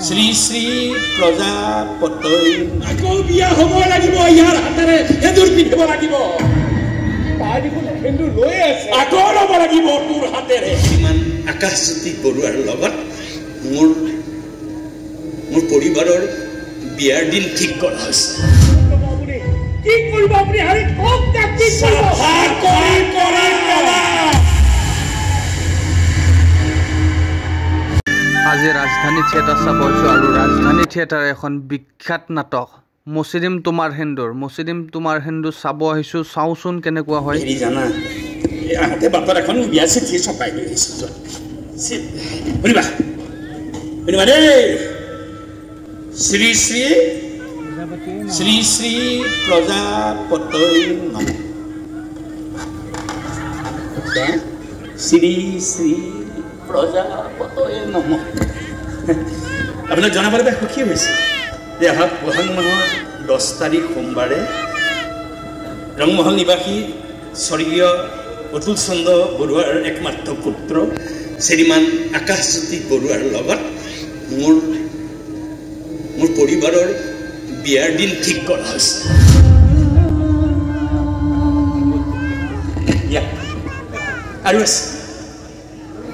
শ্ৰী শ্ৰী প্ৰজাপতৈ আকৌ বিয়া হ'ব লাগিব ইয়াৰ হাতেৰে সেন্দুৰ পিন্ধিব লাগিব তাই দেখোন সেন্দুৰ লৈ আছে আকৌ ল'ব লাগিব তোৰ হাতেৰে শ্ৰীমান আকাশজ্যোতি বৰুৱাৰ লগত মোৰ পৰিবাৰৰ বিয়াৰ দিন ঠিক কৰা হৈছে কি কৰিব আপুনি হাৰি কওক তাক কি আজি ৰাজধানী থিয়েটাৰ চাব আহিছোঁ আৰু ৰাজধানী থিয়েটাৰ এখন বিখ্যাত নাটক মচিদিম তোমাৰ সেন্দুৰ চাব আহিছোঁ চাওঁচোন কেনেকুৱা হয় হেৰি জানা আহোঁতে বাটত এখন বিয়া চিঠি চপাই লৈ আহিছোঁ শুনিবা দেই শ্ৰী শ্ৰী শ্ৰী শ্ৰী প্ৰজাপতৈ নমঃ শ্ৰী শ্ৰী প্ৰজাপতৈ নমঃ আপোনাক জনাবলৈ বেয়া সুখী হৈছে যে অহা বহাগ মাহৰ 10 তাৰিখ সোমবাৰে ৰংমহল নিবাসী স্বৰ্গীয় অতুল চন্দ্ৰ বৰুৱাৰ একমাত্ৰ পুত্ৰ শ্ৰীমান আকাশজ্যোতি বৰুৱাৰ লগত মোৰ পৰিবাৰৰ বিয়াৰ দিন ঠিক কৰা হৈছে আৰু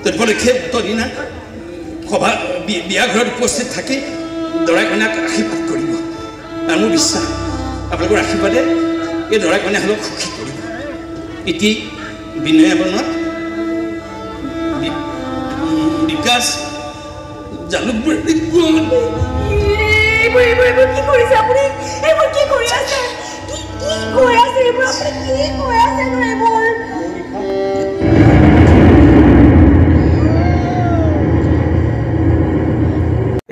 তৎপলক্ষে তদিনা সভা বিয়া ঘৰত উপস্থিত থাকি দৰা কইনাক আশীৰ্বাদ কৰিব আৰু মোৰ বিশ্বাস আপোনালোকৰ আশীৰ্বাদে এই দৰা কইনাসকলক সুখী কৰিব ইতি বিনয়াবনত বিকাশ জালুকবাৰী কি কৰিছে আপুনি এইবোৰ কি কৰি আছে কি কৈ আছে এইবোৰ আপুনি কি কৈ আছে এইবোৰ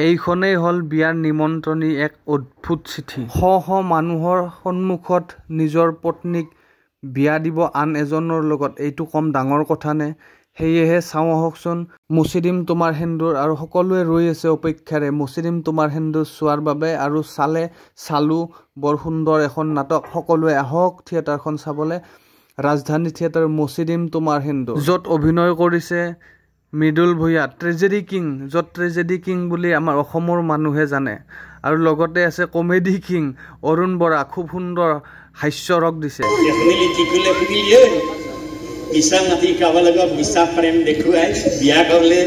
এইখনেই হ'ল বিয়াৰ নিমন্ত্ৰণী এক অদ্ভুত চিঠি শ মানুহৰ সন্মুখত নিজৰ পত্নীক বিয়া দিব আন এজনৰ লগত এইটো কম ডাঙৰ কথা নে সেয়েহে চাওঁ আহকচোন মচিদিম তোমাৰ সেন্দুৰ আৰু সকলোৱে ৰৈ আছে অপেক্ষাৰে মচিদিম তোমাৰ সেন্দুৰ চোৱাৰ বাবে আৰু চালো বৰ সুন্দৰ এখন নাটক সকলোৱে আহক থিয়েটাৰখন চাবলৈ ৰাজধানী থিয়েটাৰ মচিদিম তোমাৰ সেন্দুৰ য'ত অভিনয় কৰিছে মৃদুল ভূঞা ট্ৰেজেডি কিং বুলি আমাৰ অসমৰ মানুহে জানে আৰু লগতে আছে কমেডি কিং অৰুণ বৰা খুব সুন্দৰ হাস্যৰস দিছে মিছা মাতি কাব লগত মিছা প্ৰেম দেখুৱাই বিয়া কৰিলে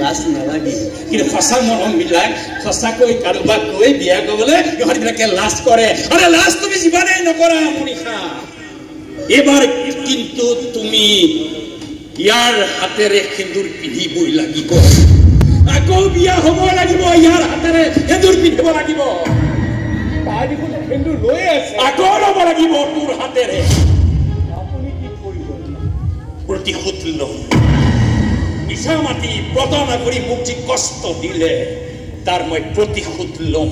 লাজ নালাগে কিন্তু সঁচা মৰমবিলাক সঁচাকৈ কাৰোবাক কৈ বিয়া কৰিবলৈ ইহঁতবিলাকে লাজ কৰে আৰে লাজ তুমি যিমানেই নকৰা মনীষা এইবাৰ কিন্তু তুমি ইয়াৰ হাতেৰে সেন্দুৰ পিন্ধিবই লাগিব আকৌ বিয়া হ'ব লাগিব ইয়াৰ হাতেৰে সেন্দুৰ পিন্ধিব লাগিব তাই দেখোন সেন্দুৰ লৈ আছে আকৌ ল'ব লাগিব তোৰ হাতেৰে আপুনি কি কৰিব প্ৰতিশোধ ল'ম মিছা মাতি প্ৰতাৰণা কৰি মোক যি কষ্ট দিলে তাৰ মই প্ৰতিশোধ ল'ম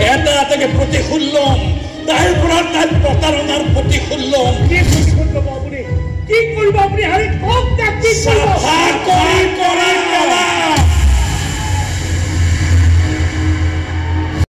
এটাকে প্ৰতিশোধ ল'ম তাইৰ পৰা তাইৰ প্ৰতাৰণাৰ প্ৰতিশোধ ল'ম কি প্ৰতিশোধ ল'ব আপুনি কি কৰিব আপুনি হাৰি কওক তাক কি কৰিব